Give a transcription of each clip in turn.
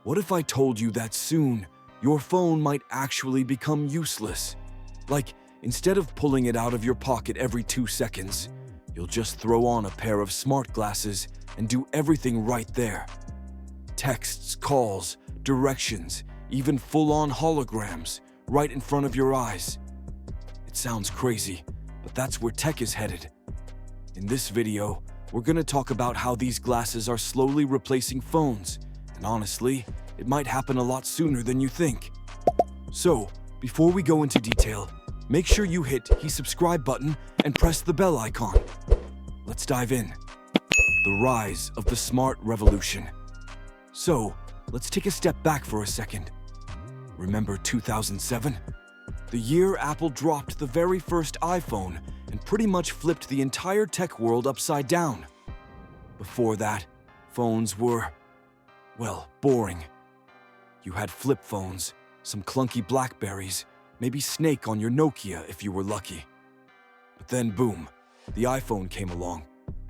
What if I told you that soon, your phone might actually become useless? Like, instead of pulling it out of your pocket every 2 seconds, you'll just throw on a pair of smart glasses and do everything right there. Texts, calls, directions, even full-on holograms right in front of your eyes. It sounds crazy, but that's where tech is headed. In this video, we're going to talk about how these glasses are slowly replacing phones, and honestly, it might happen a lot sooner than you think. So, before we go into detail, make sure you hit the subscribe button and press the bell icon. Let's dive in. The rise of the smart revolution. So, let's take a step back for a second. Remember 2007? The year Apple dropped the very first iPhone and pretty much flipped the entire tech world upside down. Before that, phones were, well, boring. You had flip phones, some clunky Blackberries, maybe Snake on your Nokia if you were lucky. But then boom, the iPhone came along,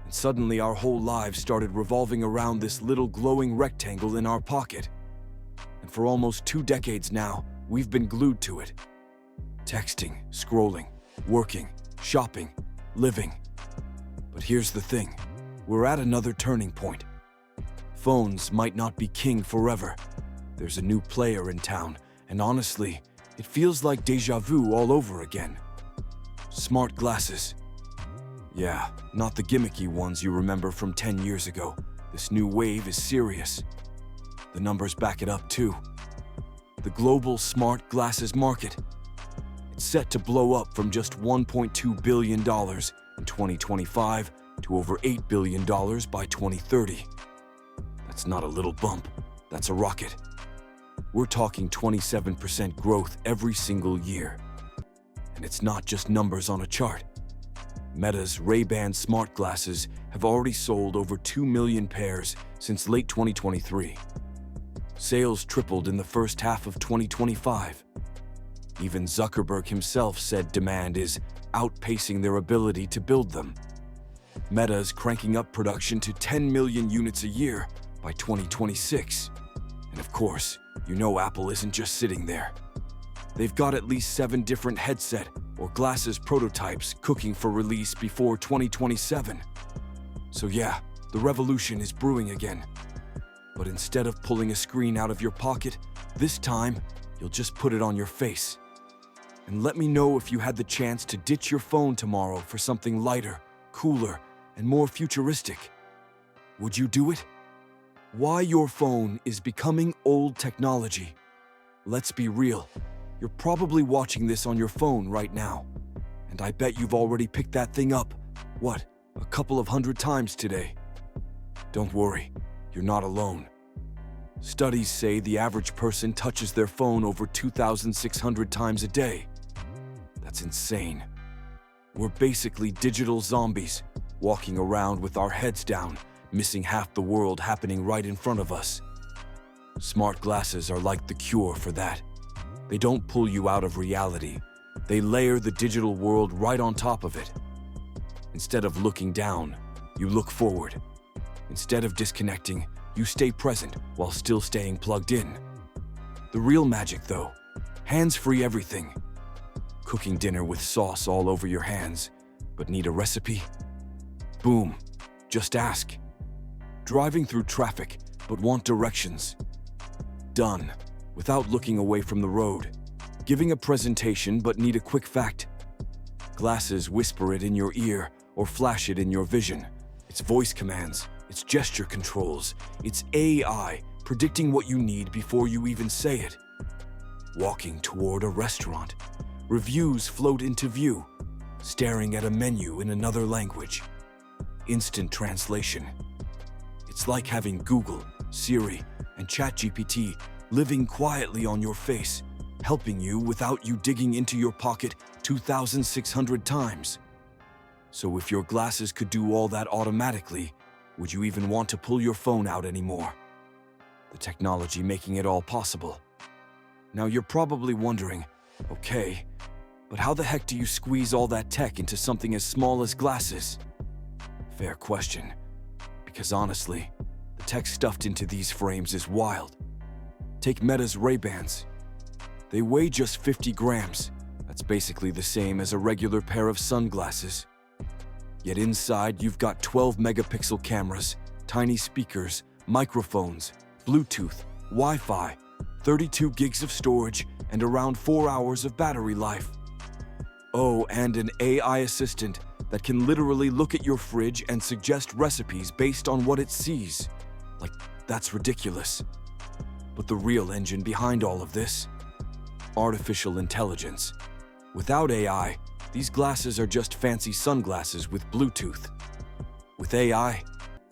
and suddenly our whole lives started revolving around this little glowing rectangle in our pocket. And for almost 2 decades now, we've been glued to it. Texting, scrolling, working, shopping, living. But here's the thing, we're at another turning point. Phones might not be king forever. There's a new player in town, and honestly, it feels like déjà vu all over again. Smart glasses. Yeah, not the gimmicky ones you remember from 10 years ago. This new wave is serious. The numbers back it up too. The global smart glasses market. It's set to blow up from just $1.2 billion in 2025 to over $8 billion by 2030. That's not a little bump, that's a rocket. We're talking 27% growth every single year. And it's not just numbers on a chart. Meta's Ray-Ban smart glasses have already sold over 2 million pairs since late 2023. Sales tripled in the first half of 2025. Even Zuckerberg himself said demand is outpacing their ability to build them. Meta's cranking up production to 10 million units a year by 2026. And of course, you know Apple isn't just sitting there. They've got at least 7 different headset or glasses prototypes cooking for release before 2027. So yeah, the revolution is brewing again. But instead of pulling a screen out of your pocket, this time, you'll just put it on your face. And let me know if you had the chance to ditch your phone tomorrow for something lighter, cooler, and more futuristic. Would you do it? Why your phone is becoming old technology. Let's be real, you're probably watching this on your phone right now. And I bet you've already picked that thing up, what, a couple of 100 times today. Don't worry, you're not alone. Studies say the average person touches their phone over 2,600 times a day. That's insane. We're basically digital zombies, walking around with our heads down, missing half the world happening right in front of us. Smart glasses are like the cure for that. They don't pull you out of reality. They layer the digital world right on top of it. Instead of looking down, you look forward. Instead of disconnecting, you stay present while still staying plugged in. The real magic though, hands-free everything. Cooking dinner with sauce all over your hands, but need a recipe? Boom, just ask. Driving through traffic, but want directions? Done, without looking away from the road. Giving a presentation, but need a quick fact? Glasses whisper it in your ear or flash it in your vision. It's voice commands, it's gesture controls, it's AI predicting what you need before you even say it. Walking toward a restaurant, reviews float into view, staring at a menu in another language. Instant translation. It's like having Google, Siri, and ChatGPT living quietly on your face, helping you without you digging into your pocket 2,600 times. So if your glasses could do all that automatically, would you even want to pull your phone out anymore? The technology making it all possible. Now you're probably wondering, okay, but how the heck do you squeeze all that tech into something as small as glasses? Fair question, because honestly, the tech stuffed into these frames is wild. Take Meta's Ray-Bans. They weigh just 50 grams. That's basically the same as a regular pair of sunglasses. Yet inside, you've got 12-megapixel cameras, tiny speakers, microphones, Bluetooth, Wi-Fi, 32 gigs of storage, and around 4 hours of battery life. Oh, and an AI assistant that can literally look at your fridge and suggest recipes based on what it sees. Like, that's ridiculous. But the real engine behind all of this? Artificial intelligence. Without AI, these glasses are just fancy sunglasses with Bluetooth. With AI,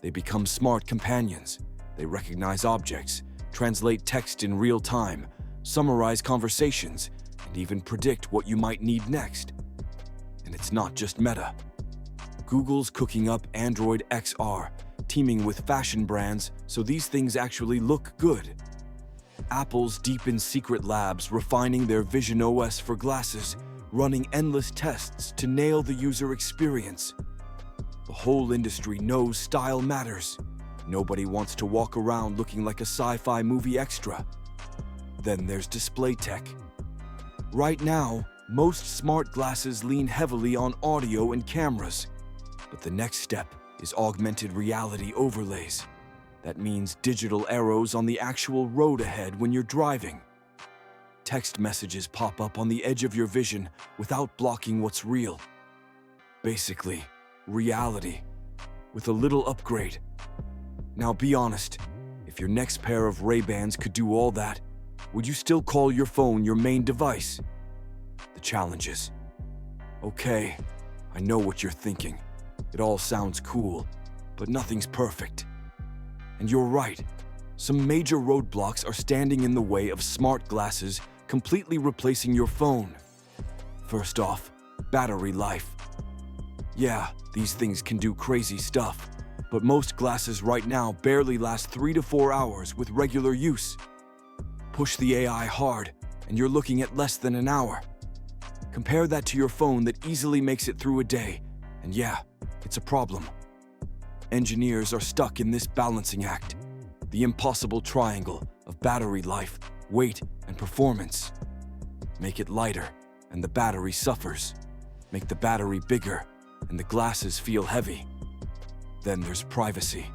they become smart companions. They recognize objects, translate text in real time, summarize conversations, and even predict what you might need next. And it's not just Meta. Google's cooking up Android XR, teaming with fashion brands so these things actually look good. Apple's deep in secret labs refining their Vision OS for glasses, running endless tests to nail the user experience. The whole industry knows style matters. Nobody wants to walk around looking like a sci-fi movie extra. Then there's display tech. Right now, most smart glasses lean heavily on audio and cameras. But the next step is augmented reality overlays. That means digital arrows on the actual road ahead when you're driving. Text messages pop up on the edge of your vision without blocking what's real. Basically, reality, with a little upgrade. Now be honest, if your next pair of Ray-Bans could do all that, would you still call your phone your main device? The challenges. Okay, I know what you're thinking. It all sounds cool, but nothing's perfect. And you're right, some major roadblocks are standing in the way of smart glasses completely replacing your phone. First off, battery life. Yeah, these things can do crazy stuff, but most glasses right now barely last 3 to 4 hours with regular use. Push the AI hard, and you're looking at less than an hour. Compare that to your phone that easily makes it through a day, and yeah, it's a problem. Engineers are stuck in this balancing act, the impossible triangle of battery life, weight, and performance. Make it lighter, and the battery suffers. Make the battery bigger, and the glasses feel heavy. Then there's privacy.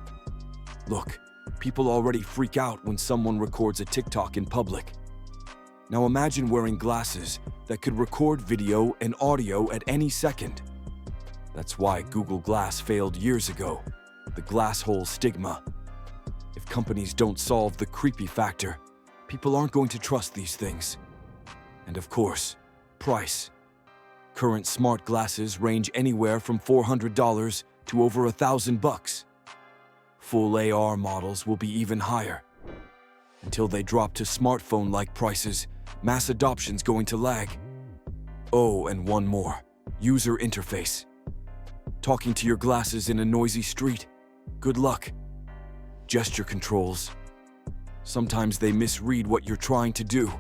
Look, people already freak out when someone records a TikTok in public. Now imagine wearing glasses that could record video and audio at any second. That's why Google Glass failed years ago. The glass hole stigma. If companies don't solve the creepy factor, people aren't going to trust these things. And of course, price. Current smart glasses range anywhere from $400 to over $1,000. Full AR models will be even higher. Until they drop to smartphone-like prices, mass adoption's going to lag. Oh, and one more. User interface. Talking to your glasses in a noisy street. Good luck. Gesture controls. Sometimes they misread what you're trying to do.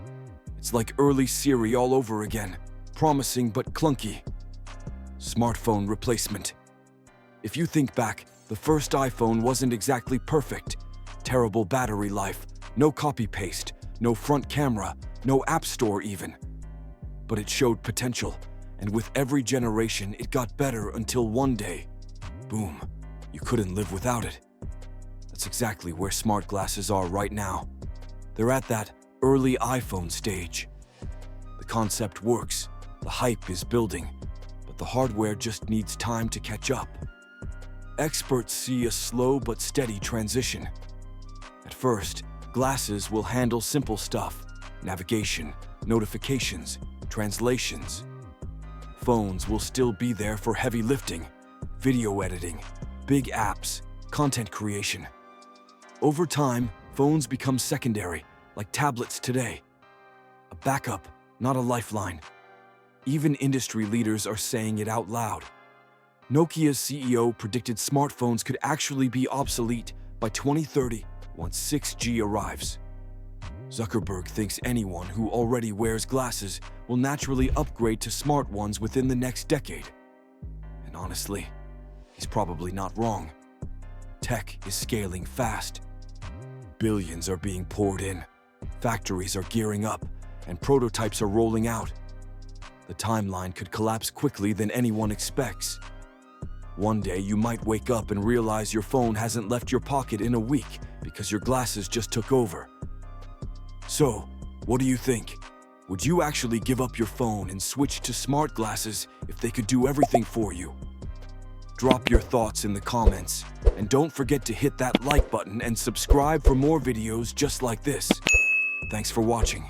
It's like early Siri all over again, promising but clunky. Smartphone replacement. If you think back, the first iPhone wasn't exactly perfect. Terrible battery life, no copy-paste, no front camera, no app store even. But it showed potential, and with every generation it got better until one day, boom, you couldn't live without it. That's exactly where smart glasses are right now. They're at that early iPhone stage. The concept works, the hype is building, but the hardware just needs time to catch up. Experts see a slow but steady transition. At first, glasses will handle simple stuff: navigation, notifications, translations. Phones will still be there for heavy lifting, video editing, big apps, content creation. Over time, phones become secondary, like tablets today. A backup, not a lifeline. Even industry leaders are saying it out loud. Nokia's CEO predicted smartphones could actually be obsolete by 2030 once 6G arrives. Zuckerberg thinks anyone who already wears glasses will naturally upgrade to smart ones within the next decade. And honestly, he's probably not wrong. Tech is scaling fast. Billions are being poured in. Factories are gearing up, and prototypes are rolling out. The timeline could collapse quickly than anyone expects. One day you might wake up and realize your phone hasn't left your pocket in a week because your glasses just took over. So, what do you think? Would you actually give up your phone and switch to smart glasses if they could do everything for you? Drop your thoughts in the comments, and don't forget to hit that like button and subscribe for more videos just like this. Thanks for watching.